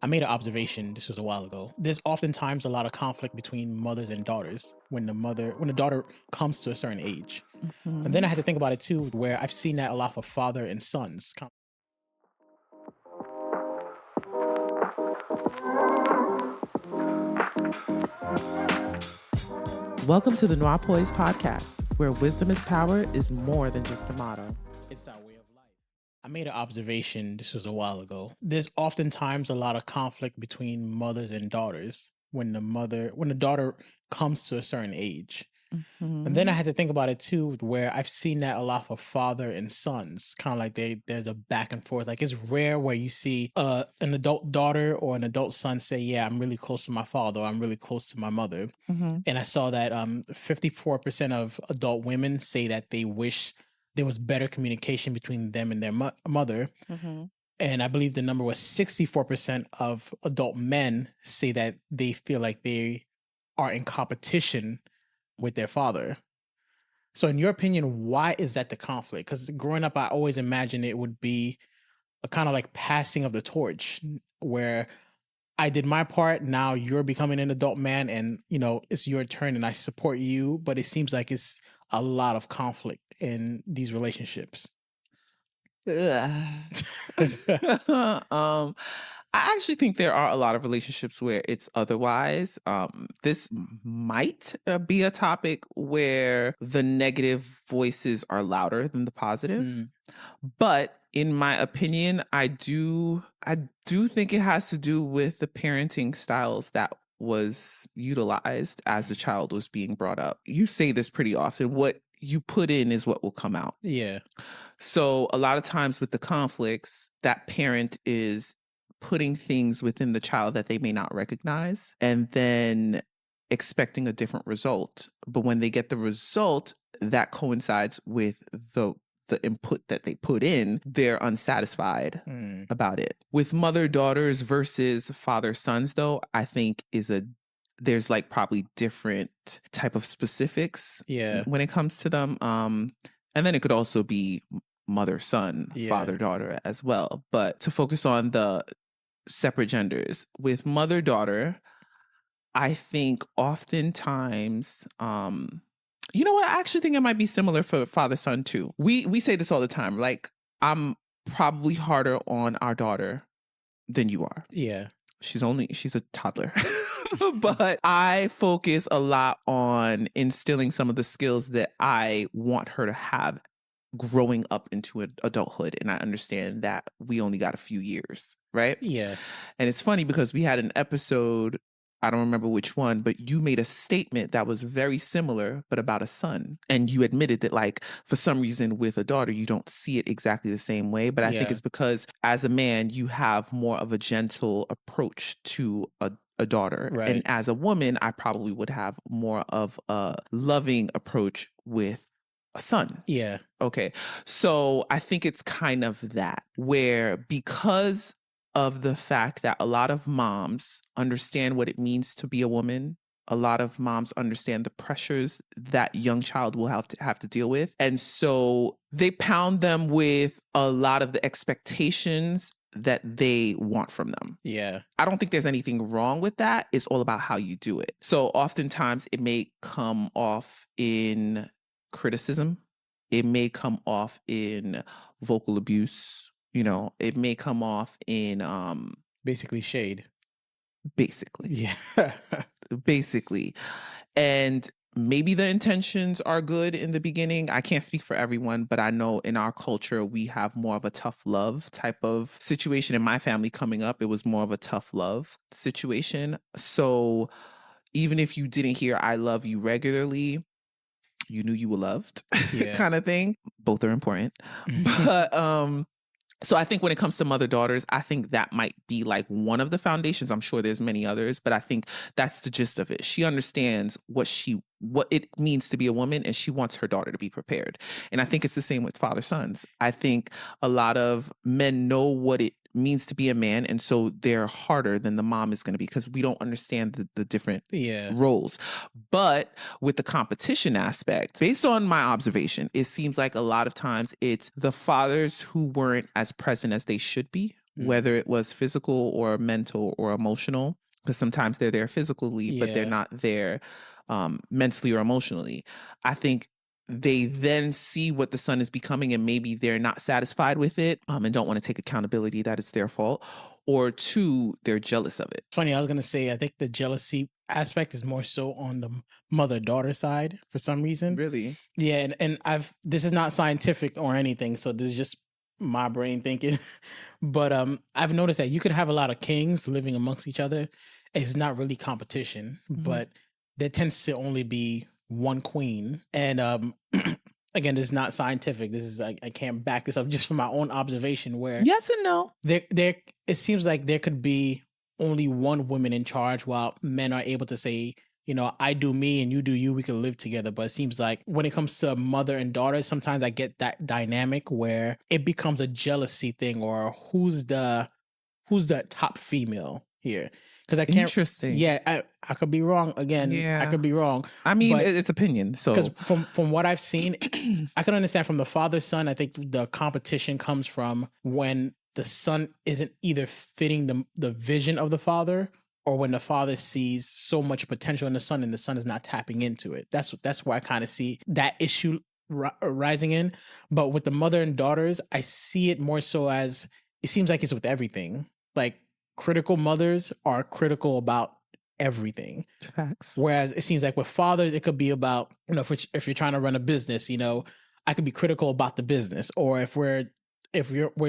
I made an observation, this was a while ago. There's oftentimes a lot of conflict between mothers and daughters when the daughter comes to a certain age. And then I had to think about it too, where I've seen that a lot for father and sons. Welcome to the Noir Poise Podcast, where wisdom is power is more than just a motto. It's our way of life. I made an observation, this was a while ago. There's oftentimes a lot of conflict between mothers and daughters when the daughter comes to a certain age. And then I had to think about it too, where I've seen that a lot for father and sons. Kind of like there's a back and forth. Like it's rare where you see an adult daughter or an adult son say, yeah, I'm really close to my father, or I'm really close to my mother. And I saw that 54% of adult women say that they wish there was better communication between them and their mother. And I believe the number was 64% of adult men say that they feel like they are in competition with their father. So in your opinion, why is that the conflict? Because growing up, I always imagined it would be a kind of like passing of the torch where I did my part, now you're becoming an adult man and, you know, it's your turn and I support you. But it seems like it's a lot of conflict in these relationships. I actually think there are a lot of relationships where it's otherwise. This might be a topic where the negative voices are louder than the positive. But in my opinion, I do think it has to do with the parenting styles that was utilized as the child was being brought up. You say this pretty often. What you put in is what will come out. Yeah. So a lot of times with the conflicts, that parent is putting things within the child that they may not recognize and then expecting a different result. But when they get the result that coincides with the input that they put in, they're unsatisfied about it. With mother-daughters versus father-sons, though, I think there's like probably different type of specifics when it comes to them. And then it could also be mother-son, father-daughter as well. But to focus on the separate genders, with mother-daughter, I think oftentimes, you know what? I actually think it might be similar for father-son too. We say this all the time. Like, I'm probably harder on our daughter than you are. Yeah. She's a toddler. But I focus a lot on instilling some of the skills that I want her to have growing up into adulthood. And I understand that we only got a few years, right? Yeah. And it's funny because we had an episode, I don't remember which one, but you made a statement that was very similar, but about a son. And you admitted that, like, for some reason with a daughter, you don't see it exactly the same way. But I think it's because as a man, you have more of a gentle approach to a daughter. Right. And as a woman, I probably would have more of a loving approach with a son. Yeah. Okay. So I think it's kind of that, where because of the fact that a lot of moms understand what it means to be a woman, a lot of moms understand the pressures that young child will have to deal with. And so they pound them with a lot of the expectations that they want from them. Yeah. I don't think there's anything wrong with that. It's all about how you do it. So oftentimes it may come off in criticism. It may come off in vocal abuse. You know, it may come off in basically shade. Basically. Yeah. Basically. And maybe the intentions are good in the beginning. I can't speak for everyone, but I know in our culture, we have more of a tough love type of situation. In my family coming up, it was more of a tough love situation. So even if you didn't hear I love you regularly, you knew you were loved, kind of thing. Both are important. But so I think when it comes to mother-daughters, I think that might be like one of the foundations. I'm sure there's many others, but I think that's the gist of it. She understands what it means to be a woman, and she wants her daughter to be prepared. And I think it's the same with father-sons. I think a lot of men know what it means to be a man, and so they're harder than the mom is going to be because we don't understand the different roles. But with the competition aspect, based on my observation, it seems like a lot of times it's the fathers who weren't as present as they should be whether it was physical or mental or emotional, because sometimes they're there physically, but they're not there mentally or emotionally. I think they then see what the son is becoming and maybe they're not satisfied with it and don't want to take accountability that it's their fault. Or two, they're jealous of it. Funny, I was going to say, I think the jealousy aspect is more so on the mother-daughter side for some reason. Really? Yeah, and this is not scientific or anything, so this is just my brain thinking. But I've noticed that you could have a lot of kings living amongst each other. It's not really competition, but there tends to only be one queen. And again, this is not scientific. This is I can't back this up just from my own observation where yes and no. There it seems like there could be only one woman in charge while men are able to say, you know, I do me and you do you, we can live together. But it seems like when it comes to mother and daughter, sometimes I get that dynamic where it becomes a jealousy thing or who's the top female here. Because I can't. Interesting. Yeah, I could be wrong. Again, I could be wrong. I mean, it's opinion. So because from what I've seen, I can understand from the father's son. I think the competition comes from when the son isn't either fitting the vision of the father, or when the father sees so much potential in the son and the son is not tapping into it. That's where I kind of see that issue rising in. But with the mother and daughters, I see it more so as it seems like it's with everything. Like critical mothers are critical about everything. Facts. Whereas it seems like with fathers, it could be about, you know, if you're trying to run a business, you know, I could be critical about the business. Or if we're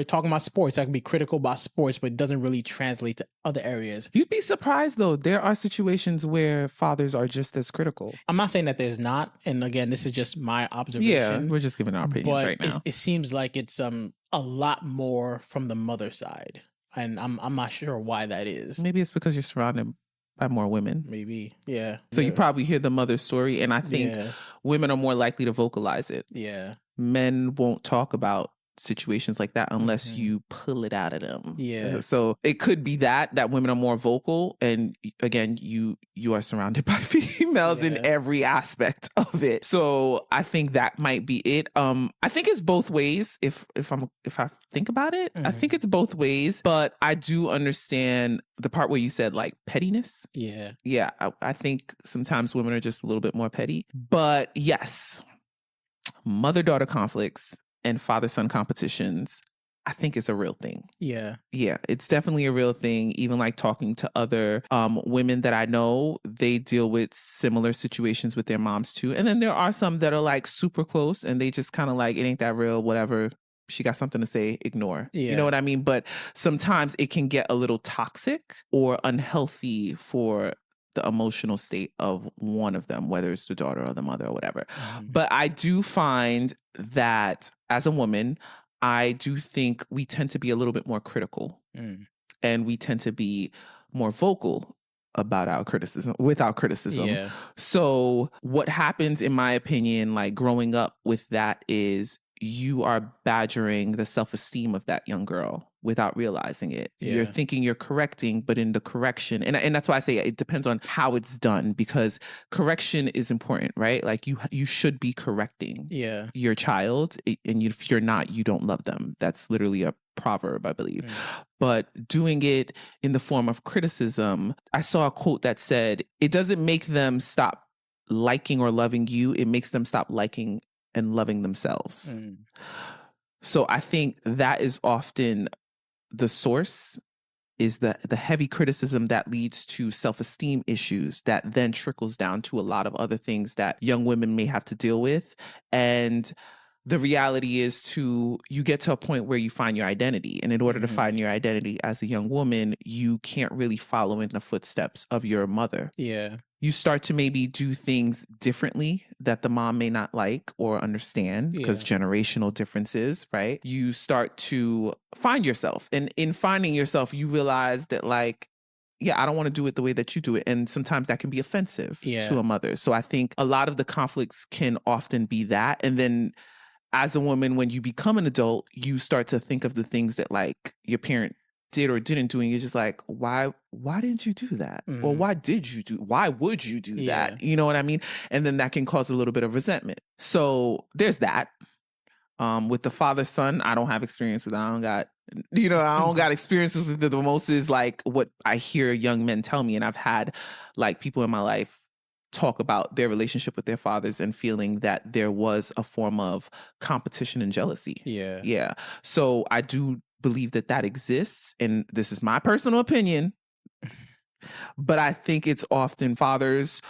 talking about sports, I can be critical about sports, but it doesn't really translate to other areas. You'd be surprised, though. There are situations where fathers are just as critical. I'm not saying that there's not. And again, this is just my observation. Yeah, we're just giving our opinions right now. It seems like it's a lot more from the mother side. And I'm not sure why that is. Maybe it's because you're surrounded by more women. Maybe, yeah. So you probably hear the mother's story, and I think women are more likely to vocalize it. Yeah. Men won't talk about situations like that unless you pull it out of them. Yeah. So it could be that women are more vocal, and again, you are surrounded by females in every aspect of it. So I think that might be it. I think it's both ways. If I think about it, I think it's both ways. But I do understand the part where you said like pettiness. Yeah. Yeah. I think sometimes women are just a little bit more petty. But yes, mother-daughter conflicts and father-son competitions, I think it's a real thing. Yeah. Yeah, it's definitely a real thing. Even like talking to other women that I know, they deal with similar situations with their moms too. And then there are some that are like super close and they just kind of like, it ain't that real, whatever. She got something to say, ignore. Yeah. You know what I mean? But sometimes it can get a little toxic or unhealthy for the emotional state of one of them, whether it's the daughter or the mother or whatever. But I do find that as a woman, I do think we tend to be a little bit more critical and we tend to be more vocal about our criticism. Yeah. So what happens, in my opinion, like growing up with that is you are badgering the self-esteem of that young girl without realizing it. Yeah. You're thinking you're correcting, but in the correction, and that's why I say it depends on how it's done, because correction is important, right? Like you should be correcting your child, and if you're not, you don't love them. That's literally a proverb, I believe. But doing it in the form of criticism, I saw a quote that said, it doesn't make them stop liking or loving you, it makes them stop liking and loving themselves. So I think that is often the source, is the heavy criticism that leads to self-esteem issues that then trickles down to a lot of other things that young women may have to deal with. And the reality is you get to a point where you find your identity. And in order to find your identity as a young woman, you can't really follow in the footsteps of your mother. Yeah. You start to maybe do things differently that the mom may not like or understand because generational differences, right? You start to find yourself. And in finding yourself, you realize that like, yeah, I don't want to do it the way that you do it. And sometimes that can be offensive to a mother. So I think a lot of the conflicts can often be that. And then as a woman, when you become an adult, you start to think of the things that like your parent did or didn't do, and you're just like, why didn't you do that? Or why would you do that? You know what I mean? And then that can cause a little bit of resentment. So there's that. With the father-son, I don't have experience with that. I don't got experiences with the most is like what I hear young men tell me. And I've had like people in my life talk about their relationship with their fathers and feeling that there was a form of competition and jealousy. Yeah. Yeah. So I do believe that exists. And this is my personal opinion. But I think it's often fathers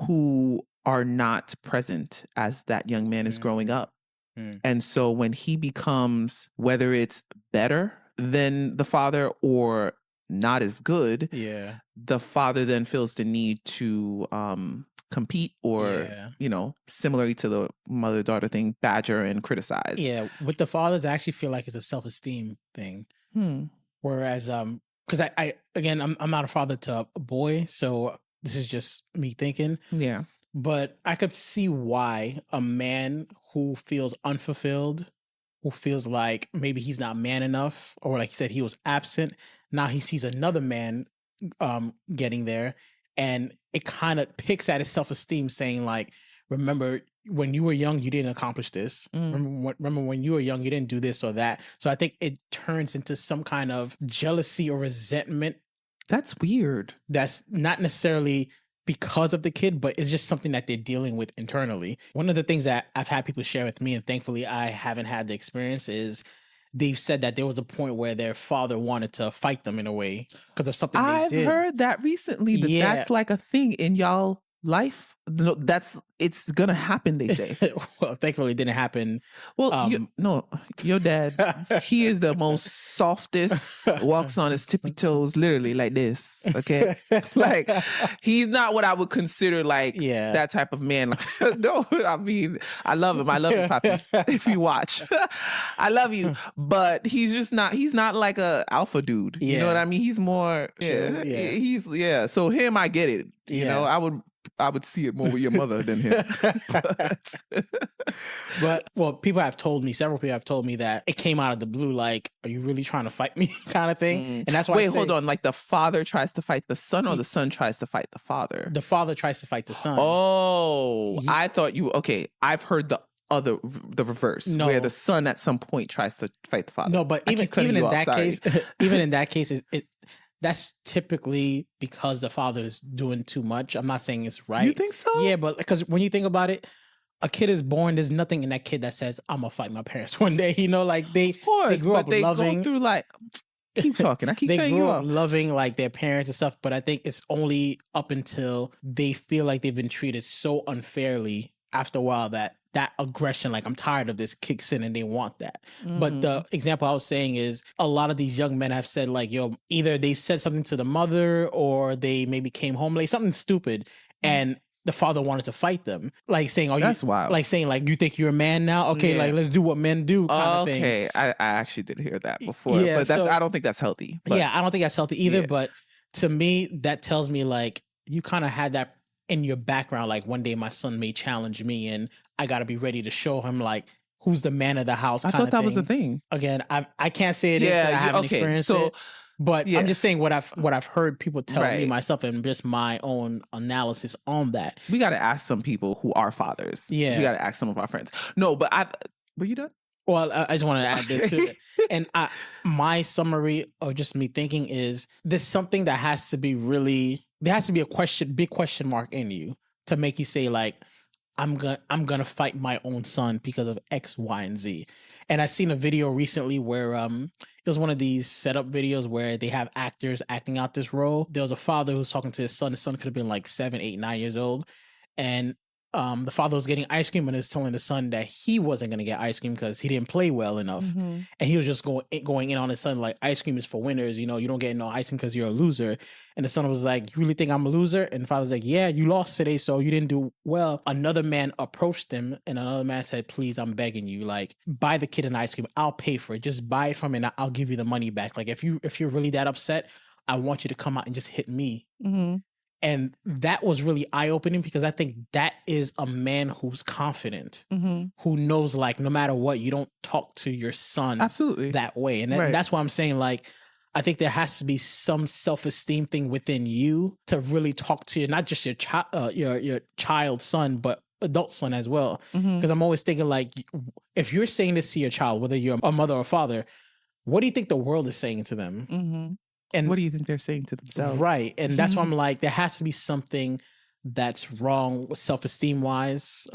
who are not present as that young man is growing up. And so when he becomes, whether it's better than the father or not as good, the father then feels the need to compete or, similarly to the mother-daughter thing, badger and criticize. Yeah, with the fathers, I actually feel like it's a self-esteem thing. Whereas, because I'm not a father to a boy, so this is just me thinking. Yeah. But I could see why a man who feels unfulfilled, who feels like maybe he's not man enough, or like you said, he was absent. Now he sees another man getting there, and it kind of picks at his self-esteem, saying like, remember when you were young, you didn't accomplish this. Remember when you were young, you didn't do this or that. So I think it turns into some kind of jealousy or resentment. That's weird. That's not necessarily because of the kid, but it's just something that they're dealing with internally. One of the things that I've had people share with me, and thankfully I haven't had the experience, is they've said that there was a point where their father wanted to fight them in a way because of something they did. I've heard that recently, that that's like a thing in y'all life. No, it's gonna happen, they say. Well, thankfully it didn't happen. Well, your dad, he is the most softest, walks on his tippy toes, literally like this. Okay. Like, he's not what I would consider like that type of man. No, I mean, I love him. I love you, Papi. If you watch, I love you. But he's not like a alpha dude. You know what I mean? He's more, So him, I get it. You know, I would see it more with your mother than him. But several people have told me that it came out of the blue, like, are you really trying to fight me kind of thing? And that's why hold on, like the father tries to fight the son or the son tries to fight the father? The father tries to fight the son. Oh, I thought I've heard the reverse, where the son at some point tries to fight the father. No, but even in that case, that's typically because the father is doing too much. I'm not saying it's right. You think so? Yeah, but because when you think about it, a kid is born, there's nothing in that kid that says, I'm going to fight my parents one day. You know, like they grew up loving. Go through like, keep talking. I keep cutting you off. Loving like their parents and stuff. But I think it's only up until they feel like they've been treated so unfairly after a while that aggression, like, I'm tired of this, kicks in and they want that. But the example I was saying is a lot of these young men have said like, either they said something to the mother or they maybe came home late, something stupid, and the father wanted to fight them, like saying, that's wild. Like saying like, you think you're a man now? Okay, like let's do what men do kind of thing. Okay, I actually did hear that before, but I don't think that's healthy. But, I don't think that's healthy either, but to me, that tells me like, you kind of had that in your background, like one day my son may challenge me and I got to be ready to show him like who's the man of the house. I thought that was a thing. Again, I can't say it. I haven't experienced it. But I'm just saying what I've heard people tell me myself, and just my own analysis on that. We got to ask some people who are fathers. Yeah, we got to ask some of our friends. No, but were you done? Well, I just want to add this to it. And my summary of just me thinking is there's something that has to be there has to be a big question mark in you to make you say like, I'm gonna fight my own son because of X, Y, and Z. And I seen a video recently where it was one of these setup videos where they have actors acting out this role. There was a father who was talking to his son. His son could have been like 7, 8, 9 years old, and the father was getting ice cream and is telling the son that he wasn't going to get ice cream because he didn't play well enough. And he was just going in on his son like, ice cream is for winners. You know, you don't get no ice cream because you're a loser. And the son was like, you really think I'm a loser? And the father's like, yeah, you lost today, so you didn't do well. Another man approached him and another man said, please, I'm begging you, like, buy the kid an ice cream. I'll pay for it. Just buy it from me and I'll give you the money back. Like, if you're really that upset, I want you to come out and just hit me. And that was really eye-opening because I think that is a man who's confident, who knows, like, no matter what, you don't talk to your son that way. And that's why I'm saying, like, I think there has to be some self-esteem thing within you to really talk to not just your child's son, but adult son as well. Because I'm always thinking like, if you're saying this to your child, whether you're a mother or father, what do you think the world is saying to them? And what do you think they're saying to themselves? Right. And that's why I'm like, there has to be something that's wrong self-esteem wise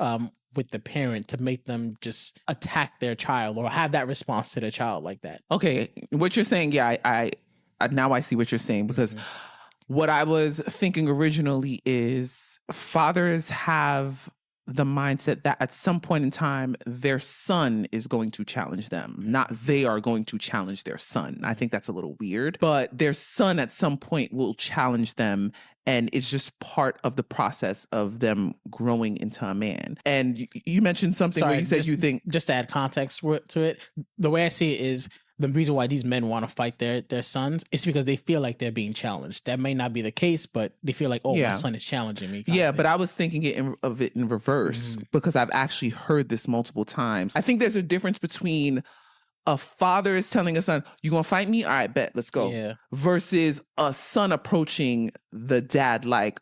with the parent to make them just attack their child or have that response to their child like that. Okay. What you're saying, yeah, I now I see what you're saying, because what I was thinking originally is fathers have the mindset that at some point in time, their son is going to challenge them, not they are going to challenge their son. I think that's a little weird, but their son at some point will challenge them. And it's just part of the process of them growing into a man. And you mentioned something where you said you think... Just to add context to it, the way I see it is the reason why these men want to fight their sons is because they feel like they're being challenged. That may not be the case, but they feel like, my son is challenging me. Yeah, but I was thinking of it in reverse because I've actually heard this multiple times. I think there's a difference between a father is telling a son, you gonna fight me? All right, bet, let's go. Yeah. Versus a son approaching the dad like,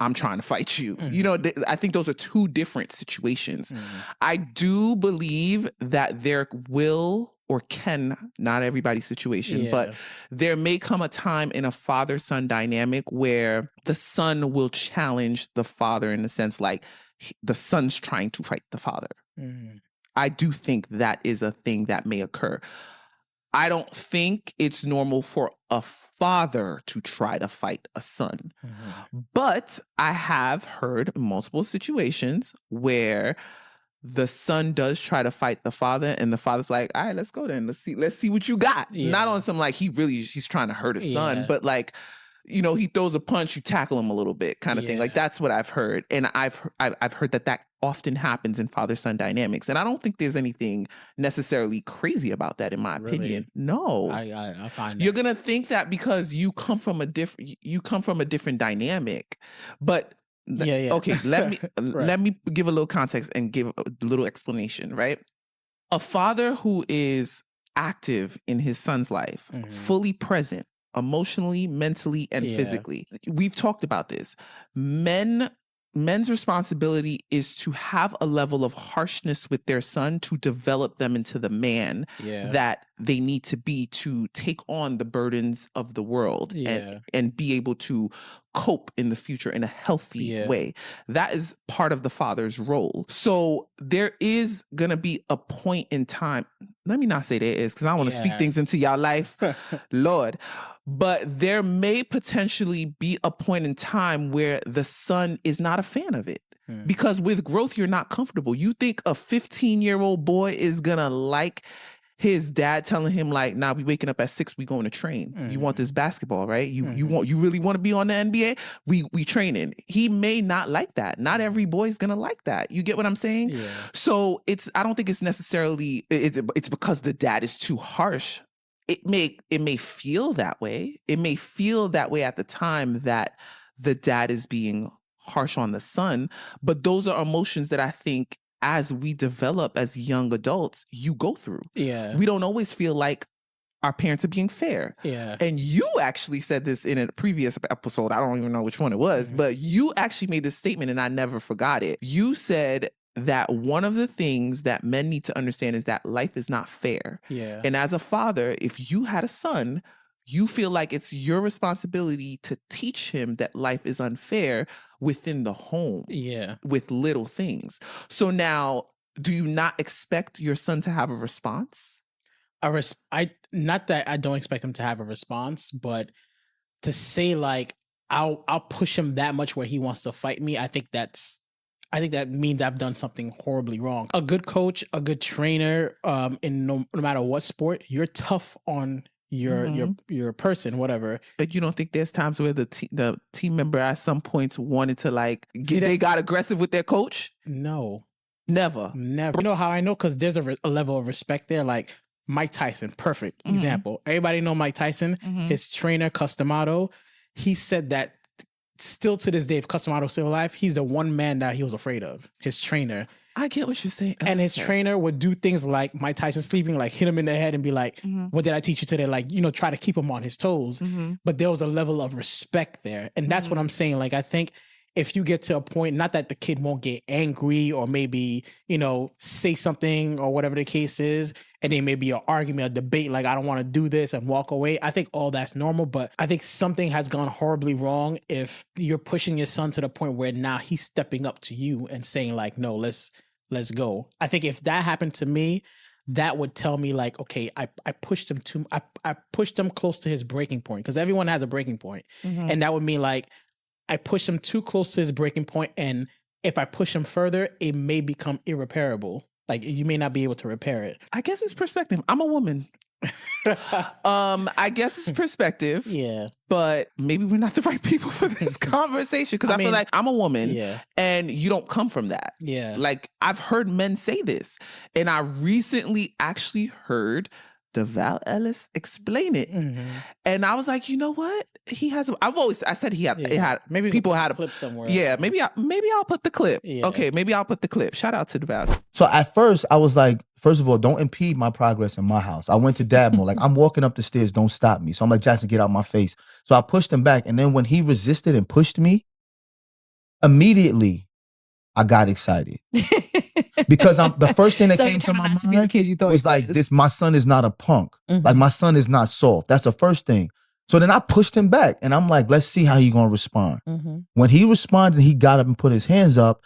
I'm trying to fight you. You know, I think those are two different situations. I do believe that there will or can, not everybody's situation, but there may come a time in a father-son dynamic where the son will challenge the father in the sense like the son's trying to fight the father. I do think that is a thing that may occur. I don't think it's normal for a father to try to fight a son. But I have heard multiple situations where the son does try to fight the father and the father's like, all right, let's go then. Let's see what you got. Not on some like he's trying to hurt his son, but like, you know, he throws a punch, you tackle him a little bit kind of thing. Like that's what I've heard. And I've heard that often happens in father-son dynamics. And I don't think there's anything necessarily crazy about that in my opinion. No. I find you're going to think that because you come from a different dynamic. But okay, let me give a little context and give a little explanation, right? A father who is active in his son's life, fully present, emotionally, mentally, and physically. We've talked about this. Men's responsibility is to have a level of harshness with their son to develop them into the man that they need to be to take on the burdens of the world and be able to cope in the future in a healthy way. That is part of the father's role. So there is going to be a point in time. Let me not say there is because I want to speak things into y'all life. Lord. But there may potentially be a point in time where the son is not a fan of it. Because with growth, you're not comfortable. You think a 15-year-old boy is going to like his dad telling him like, nah, we waking up at 6, we going to train. You want this basketball, right? You really want to be on the NBA? We training. He may not like that. Not every boy's going to like that. You get what I'm saying? Yeah. So I don't think it's necessarily, it's because the dad is too harsh. It may feel that way. It may feel that way at the time that the dad is being harsh on the son, but those are emotions that I think as we develop as young adults, you go through. Yeah. We don't always feel like our parents are being fair. Yeah. And you actually said this in a previous episode. I don't even know which one it was, but you actually made this statement and I never forgot it. You said that one of the things that men need to understand is that life is not fair. Yeah. And as a father, if you had a son, you feel like it's your responsibility to teach him that life is unfair within the home. Yeah. With little things. So now, do you not expect your son to have a response? Not that I don't expect him to have a response, but to say like, I'll push him that much where he wants to fight me, I think that means I've done something horribly wrong. A good coach, a good trainer, in no matter what sport, you're tough on your person, whatever. But you don't think there's times where the team member at some points wanted to like they got aggressive with their coach? No, never. You know how I know? Because there's a level of respect there. Like Mike Tyson, perfect example. Everybody know Mike Tyson. His trainer Customato, he said that. Still to this day, if Customato still alive, he's the one man that he was afraid of. His trainer. I get what you're saying. And his trainer would do things like Mike Tyson sleeping, like hit him in the head and be like, what did I teach you today? Like, try to keep him on his toes. But there was a level of respect there. And that's what I'm saying. Like, I think if you get to a point, not that the kid won't get angry or maybe, say something or whatever the case is, and then maybe an argument, a debate, like, I don't want to do this and walk away. I think all that's normal, but I think something has gone horribly wrong if you're pushing your son to the point where now he's stepping up to you and saying like, no, let's go. I think if that happened to me, that would tell me like, okay, I pushed him I pushed him close to his breaking point, because everyone has a breaking point. Mm-hmm. And that would mean like, I pushed him too close to his breaking point, and if I push him further, it may become irreparable. Like, you may not be able to repair it. I guess it's perspective. I'm a woman. I guess it's perspective. Yeah. But maybe we're not the right people for this conversation, because I feel like I'm a woman, yeah, and you don't come from that. Yeah. Like, I've heard men say this, and I recently actually heard DeVal Ellis explain it. Mm-hmm. And I was like, you know what? I said he had, it had, maybe people had a clip somewhere. Yeah, maybe I'll put the clip. Yeah. Okay, maybe I'll put the clip. Shout out to DeVal. So at first I was like, first of all, don't impede my progress in my house. I went to dad mode. Like, I'm walking up the stairs, don't stop me. So I'm like, Jackson, get out my face. So I pushed him back. And then when he resisted and pushed me, immediately I got excited. Because the first thing that came to my mind was like, my son is not a punk. Mm-hmm. Like, my son is not soft. That's the first thing. So then I pushed him back, and I'm like, let's see how he's going to respond. Mm-hmm. When he responded, he got up and put his hands up.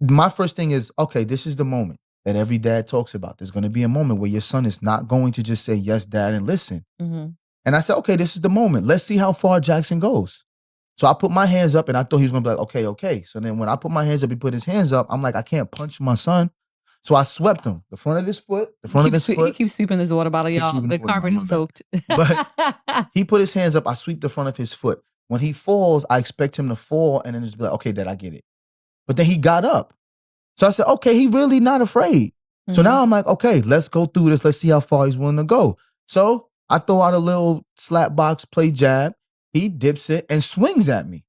My first thing is, okay, this is the moment that every dad talks about. There's going to be a moment where your son is not going to just say, yes, dad, and listen. Mm-hmm. And I said, okay, this is the moment. Let's see how far Jackson goes. So I put my hands up, and I thought he was going to be like, okay. So then when I put my hands up, he put his hands up. I'm like, I can't punch my son. So I swept him, the front of his foot, He keeps sweeping his water bottle, y'all. The carpet is soaked. But he put his hands up. I sweep the front of his foot. When he falls, I expect him to fall and then just be like, okay, Dad, I get it. But then he got up. So I said, okay, he really not afraid. Mm-hmm. So now I'm like, okay, let's go through this. Let's see how far he's willing to go. So I throw out a little slap box, play jab. He dips it and swings at me.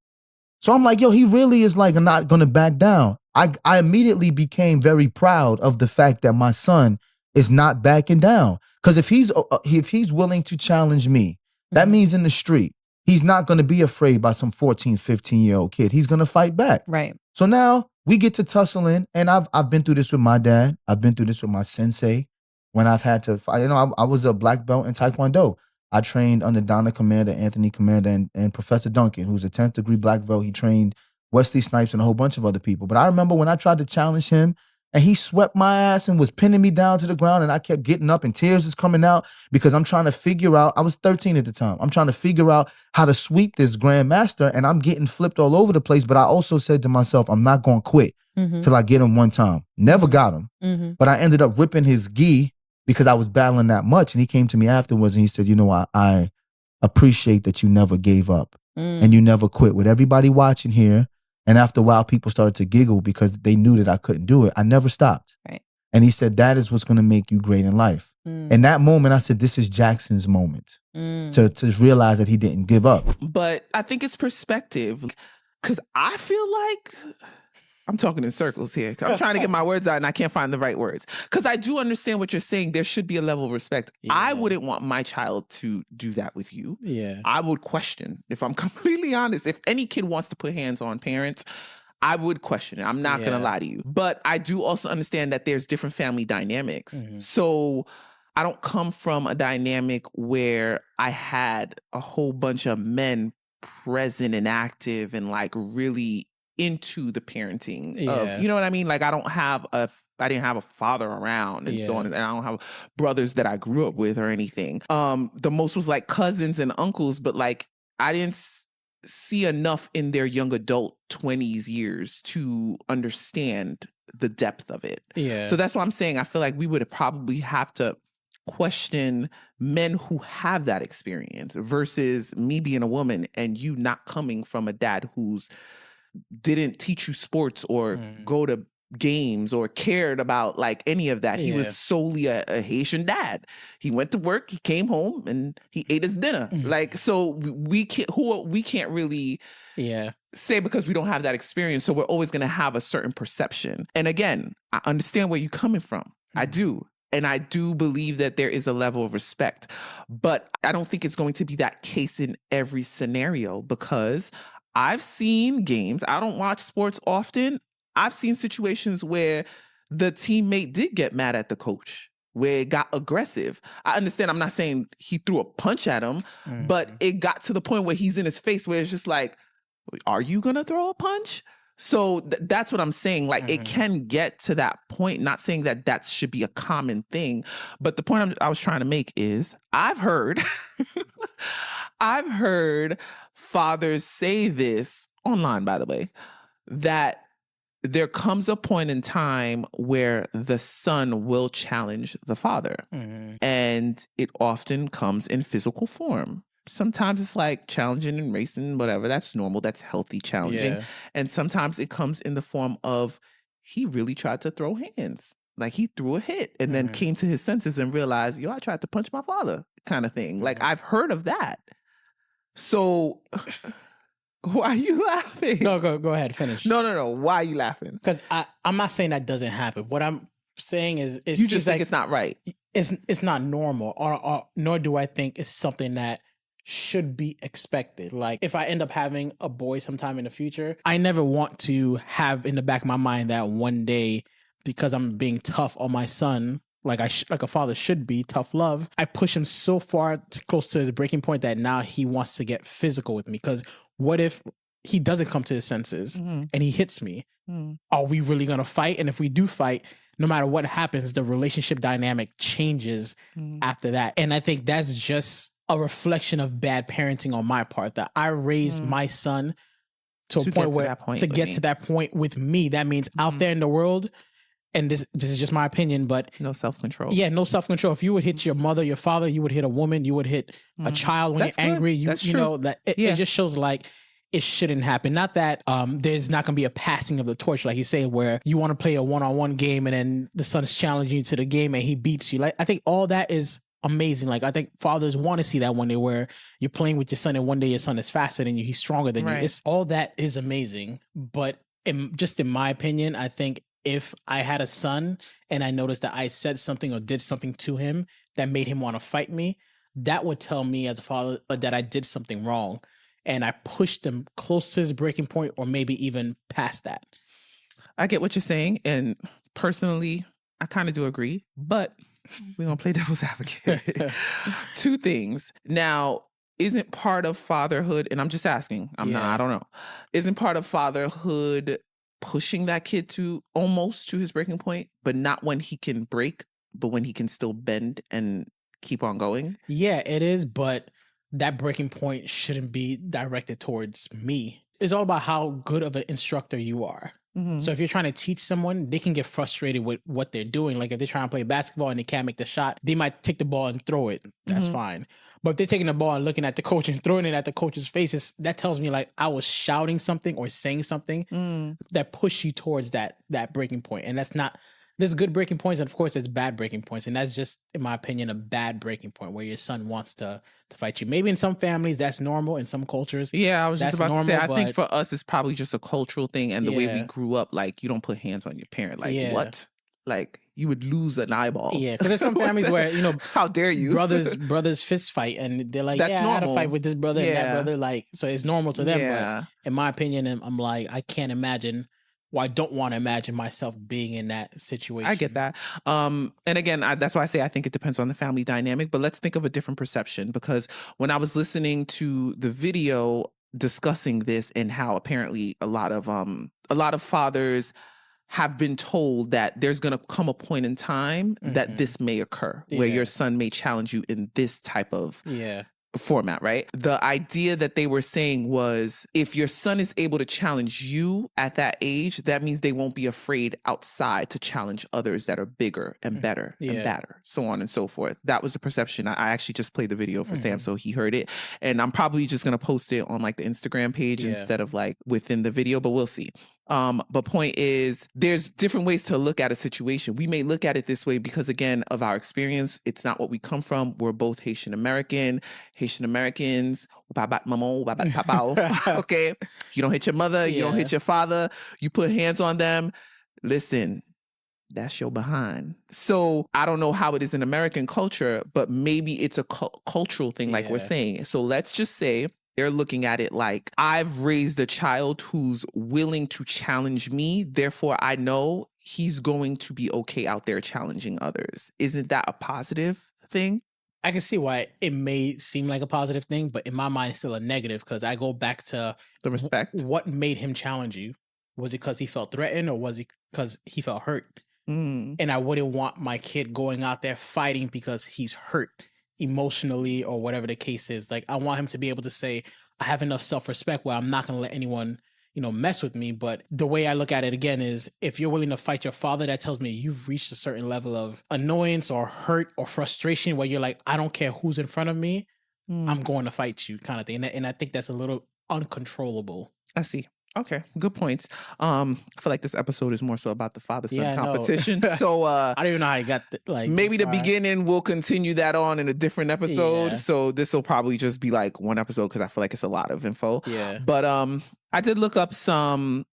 So I'm like, yo, he really is like not going to back down. I immediately became very proud of the fact that my son is not backing down. Because if he's willing to challenge me, that Mm-hmm. means in the street, he's not going to be afraid by some 14, 15-year-old kid. He's going to fight back. Right. So now we get to tussling, and I've been through this with my dad. I've been through this with my sensei when I've had to fight. I was a black belt in Taekwondo. I trained under Donna Commander, Anthony Commander, and Professor Duncan, who's a 10th degree black belt. He trained Wesley Snipes and a whole bunch of other people. But I remember when I tried to challenge him, and he swept my ass and was pinning me down to the ground, and I kept getting up and tears is coming out because I'm trying to figure out, I was 13 at the time, I'm trying to figure out how to sweep this grandmaster, and I'm getting flipped all over the place. But I also said to myself, I'm not going to quit till I get him one time. Never got him. Mm-hmm. But I ended up ripping his gi because I was battling that much. And he came to me afterwards and he said, I appreciate that you never gave up and you never quit. With everybody watching here, and after a while, people started to giggle because they knew that I couldn't do it. I never stopped. Right. And he said, that is what's going to make you great in life. In that moment, I said, this is Jackson's moment to realize that he didn't give up. But I think it's perspective, because I feel like I'm talking in circles here. I'm trying to get my words out and I can't find the right words. Because I do understand what you're saying. There should be a level of respect. Yeah. I wouldn't want my child to do that with you. Yeah. I would question, if I'm completely honest, if any kid wants to put hands on parents, I would question it. I'm not going to lie to you. But I do also understand that there's different family dynamics. Mm-hmm. So I don't come from a dynamic where I had a whole bunch of men present and active and like really into the parenting of, you know what I mean? Like I didn't have a father around and so on. And I don't have brothers that I grew up with or anything. The most was like cousins and uncles, but like I didn't see enough in their young adult 20s years to understand the depth of it. Yeah. So that's why I'm saying I feel like we would probably have to question men who have that experience versus me being a woman and you not coming from a dad who's didn't teach you sports or go to games or cared about like any of that. He was solely a Haitian dad. He went to work, he came home and he ate his dinner. Like, so we can't really say because we don't have that experience. So we're always going to have a certain perception. And again, I understand where you're coming from. I do. And I do believe that there is a level of respect, but I don't think it's going to be that case in every scenario because I've seen games. I don't watch sports often. I've seen situations where the teammate did get mad at the coach, where it got aggressive. I understand. I'm not saying he threw a punch at him, but it got to the point where he's in his face where it's just like, are you going to throw a punch? So that's what I'm saying. Like, it can get to that point. Not saying that that should be a common thing, but the point I was trying to make is I've heard, I've heard fathers say this online, by the way, that there comes a point in time where the son will challenge the father. And it often comes in physical form. Sometimes it's like challenging and racing, whatever. That's normal. That's healthy challenging. Yeah. And sometimes it comes in the form of he really tried to throw hands. Like he threw a hit and then came to his senses and realized, yo, I tried to punch my father kind of thing. Like I've heard of that. So why are you laughing? No, go ahead, finish. No. Why are you laughing? Because I'm not saying that doesn't happen. What I'm saying is it's you just think it's not right. It's not normal, or nor do I think it's something that should be expected. Like if I end up having a boy sometime in the future, I never want to have in the back of my mind that one day, because I'm being tough on my son, like like a father should be, tough love, I push him so far close to his breaking point that now he wants to get physical with me. Because what if he doesn't come to his senses and he hits me? Are we really going to fight? And if we do fight, no matter what happens, the relationship dynamic changes after that. And I think that's just a reflection of bad parenting on my part, that I raised my son to a point where to get to that point with me. That means out there in the world, and this is just my opinion, but no self-control. Yeah, no self-control. If you would hit your mother, your father, you would hit a woman, you would hit a child when you're angry. You know, that it just shows like it shouldn't happen. Not that there's not going to be a passing of the torch, like you say, where you want to play a one-on-one game and then the son is challenging you to the game and he beats you. Like I think all that is amazing. Like I think fathers want to see that one day where you're playing with your son and one day your son is faster than you, he's stronger than you. It's all that is amazing. But in my opinion, I think if I had a son and I noticed that I said something or did something to him that made him want to fight me, that would tell me as a father that I did something wrong and I pushed him close to his breaking point or maybe even past that. I get what you're saying, and personally I kind of do agree, but we're going to play devil's advocate. Two things. Now, isn't part of fatherhood, and I'm just asking, I don't know. Isn't part of fatherhood pushing that kid to almost to his breaking point, but not when he can break, but when he can still bend and keep on going? Yeah, it is, but that breaking point shouldn't be directed towards me. It's all about how good of an instructor you are. So if you're trying to teach someone, they can get frustrated with what they're doing. Like if they're trying to play basketball and they can't make the shot, they might take the ball and throw it. That's fine. But if they're taking the ball and looking at the coach and throwing it at the coach's faces, that tells me like I was shouting something or saying something that pushed you towards that breaking point. And that's not, there's good breaking points, and of course there's bad breaking points. And that's just, in my opinion, a bad breaking point where your son wants to fight you. Maybe in some families that's normal, in some cultures. Yeah, I was just about to say, I think for us it's probably just a cultural thing and the way we grew up, like you don't put hands on your parent. Like what? Like you would lose an eyeball. Yeah, because there's some families where, you know, how dare you? brothers fist fight and they're like, that's normal. I had a fight with this brother and that brother. Like, so it's normal to them. But in my opinion, I'm like, I can't imagine. Well, I don't want to imagine myself being in that situation. I get that. And again, that's why I say I think it depends on the family dynamic. But let's think of a different perception, because when I was listening to the video discussing this and how apparently a lot of fathers have been told that there's going to come a point in time that this may occur, where your son may challenge you in this type of format, right? The idea that they were saying was, if your son is able to challenge you at that age, that means they won't be afraid outside to challenge others that are bigger and better and better, so on and so forth. That was the perception. I actually just played the video for Sam, so he heard it. And I'm probably just going to post it on like the Instagram page instead of like within the video, but we'll see. But point is, there's different ways to look at a situation. We may look at it this way because, again, of our experience, it's not what we come from. We're both Haitian Americans, okay? You don't hit your mother, you don't hit your father, you put hands on them. Listen, that's your behind. So I don't know how it is in American culture, but maybe it's a cultural thing, like we're saying. So let's just say they're looking at it like, I've raised a child who's willing to challenge me. Therefore, I know he's going to be okay out there challenging others. Isn't that a positive thing? I can see why it may seem like a positive thing, but in my mind, it's still a negative because I go back to The respect. What made him challenge you? Was it because he felt threatened, or was it because he felt hurt? And I wouldn't want my kid going out there fighting because he's hurt emotionally or whatever the case is. Like, I want him to be able to say, I have enough self-respect where I'm not going to let anyone, mess with me. But the way I look at it again is, if you're willing to fight your father, that tells me you've reached a certain level of annoyance or hurt or frustration where you're like, I don't care who's in front of me, I'm going to fight you, kind of thing. And I think that's a little uncontrollable. I see. Okay, good points. I feel like this episode is more so about the father-son competition. No. So I don't even know how I got maybe the beginning, we'll continue that on in a different episode. Yeah. So this will probably just be like one episode because I feel like it's a lot of info. Yeah. But I did look up some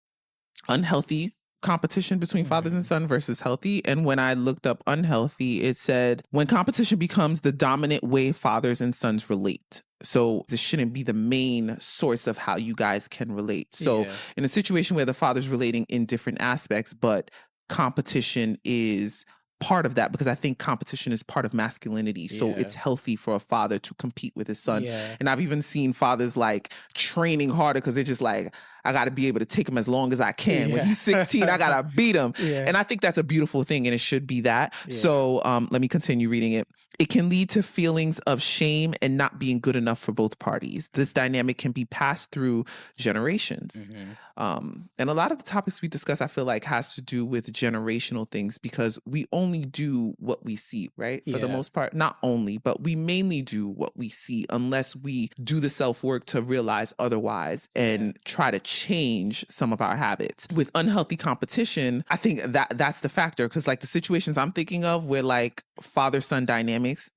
unhealthy competition between fathers and sons versus healthy. And when I looked up unhealthy, it said when competition becomes the dominant way fathers and sons relate. So this shouldn't be the main source of how you guys can relate. So in a situation where the father's relating in different aspects, but competition is part of that, because I think competition is part of masculinity. So it's healthy for a father to compete with his son. And I've even seen fathers like training harder because they're just like, I got to be able to take him as long as I can. When he's 16, I got to beat him. And I think that's a beautiful thing, and it should be that. So let me continue reading it. It can lead to feelings of shame and not being good enough for both parties. This dynamic can be passed through generations. And a lot of the topics we discuss, I feel like, has to do with generational things, because we only do what we see, right? For the most part, not only, but we mainly do what we see, unless we do the self-work to realize otherwise and try to change some of our habits. With unhealthy competition, I think that's the factor, because like the situations I'm thinking of where like father-son dynamics,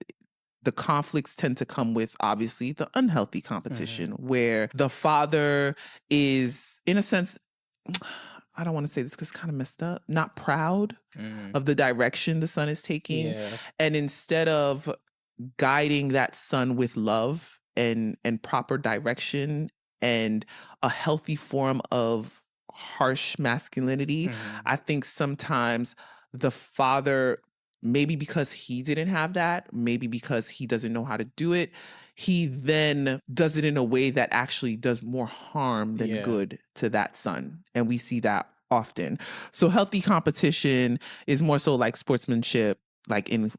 the conflicts tend to come with obviously the unhealthy competition where the father is, in a sense, I don't want to say this because it's kind of messed up, not proud of the direction the son is taking. And instead of guiding that son with love and proper direction and a healthy form of harsh masculinity, I think sometimes the father, maybe because he didn't have that, maybe because he doesn't know how to do it, he then does it in a way that actually does more harm than good to that son. And we see that often. So healthy competition is more so like sportsmanship, like in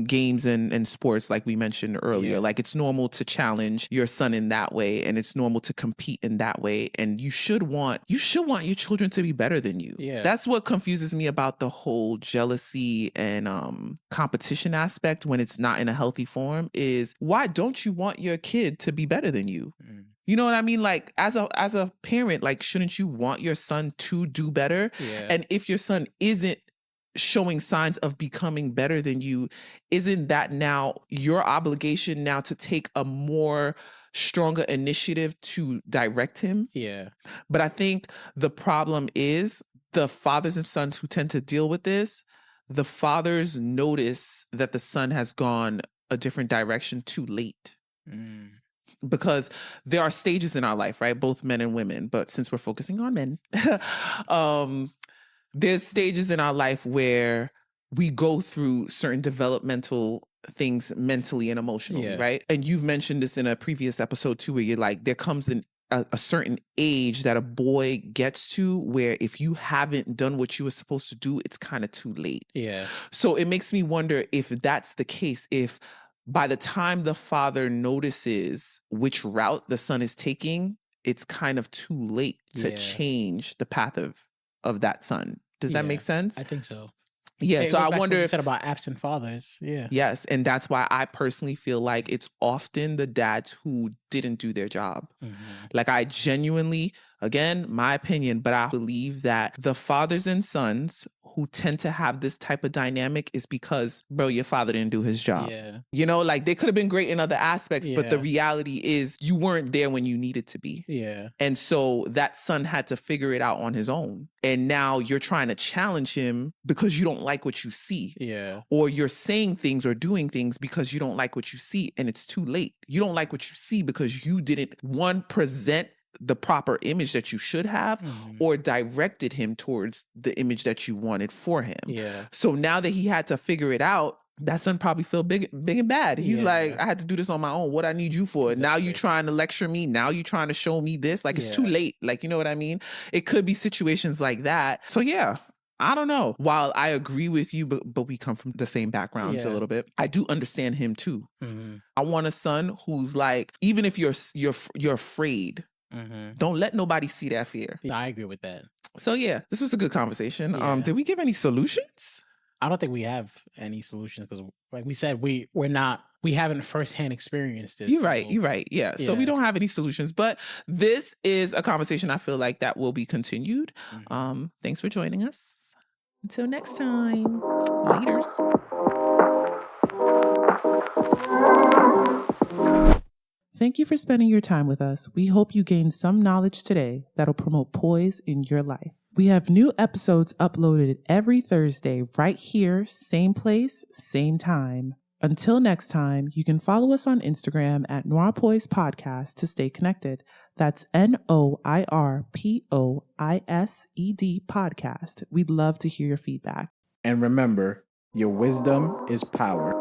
games and sports, like we mentioned earlier. Like, it's normal to challenge your son in that way, and it's normal to compete in that way. And you should want your children to be better than you. That's what confuses me about the whole jealousy and competition aspect when it's not in a healthy form, is why don't you want your kid to be better than you? You know what I mean? Like, as a parent, like, shouldn't you want your son to do better? And if your son isn't showing signs of becoming better than you, isn't that now your obligation now to take a more stronger initiative to direct him? But I think the problem is the fathers and sons who tend to deal with this, the fathers notice that the son has gone a different direction too late. Because there are stages in our life, right? Both men and women, but since we're focusing on men, there's stages in our life where we go through certain developmental things mentally and emotionally, right? And you've mentioned this in a previous episode too, where you're like, there comes a certain age that a boy gets to where if you haven't done what you were supposed to do, it's kind of too late. So it makes me wonder if that's the case, if by the time the father notices which route the son is taking, it's kind of too late to change the path of that son. Does that make sense? I think so. So I wonder what you said about absent fathers. Yes, and that's why I personally feel like it's often the dads who didn't do their job. Like, I genuinely, again, my opinion, but I believe that the fathers and sons who tend to have this type of dynamic is because, bro, your father didn't do his job. Yeah. You know, like they could have been great in other aspects, but the Yeah. reality is you weren't there when you needed to be. Yeah. And so that son had to figure it out on his own. And now you're trying to challenge him because you don't like what you see. Yeah. Or you're saying things or doing things because you don't like what you see, and it's too late. You don't like what you see because you didn't, one, present the proper image that you should have, or directed him towards the image that you wanted for him. Yeah. So now that he had to figure it out, that son probably feel big and bad. He's like, I had to do this on my own. What I need you for? Exactly. Now you trying to lecture me. Now you trying to show me this. Like, it's too late. Like, you know what I mean? It could be situations like that. So yeah, I don't know. While I agree with you, but we come from the same backgrounds a little bit, I do understand him too. I want a son who's like, even if you're afraid, don't let nobody see that fear. I agree with that. So yeah, this was a good conversation. Yeah. Did we give any solutions? I don't think we have any solutions because, like we said, we haven't firsthand experienced this. You're right. Yeah. So we don't have any solutions, but this is a conversation I feel like that will be continued. Thanks for joining us. Until next time, laters. Thank you for spending your time with us. We hope you gained some knowledge today that'll promote poise in your life. We have new episodes uploaded every Thursday right here, same place, same time. Until next time, you can follow us on Instagram at Noirpoise Podcast to stay connected. That's NOIRPOISED Podcast. We'd love to hear your feedback. And remember, your wisdom is power.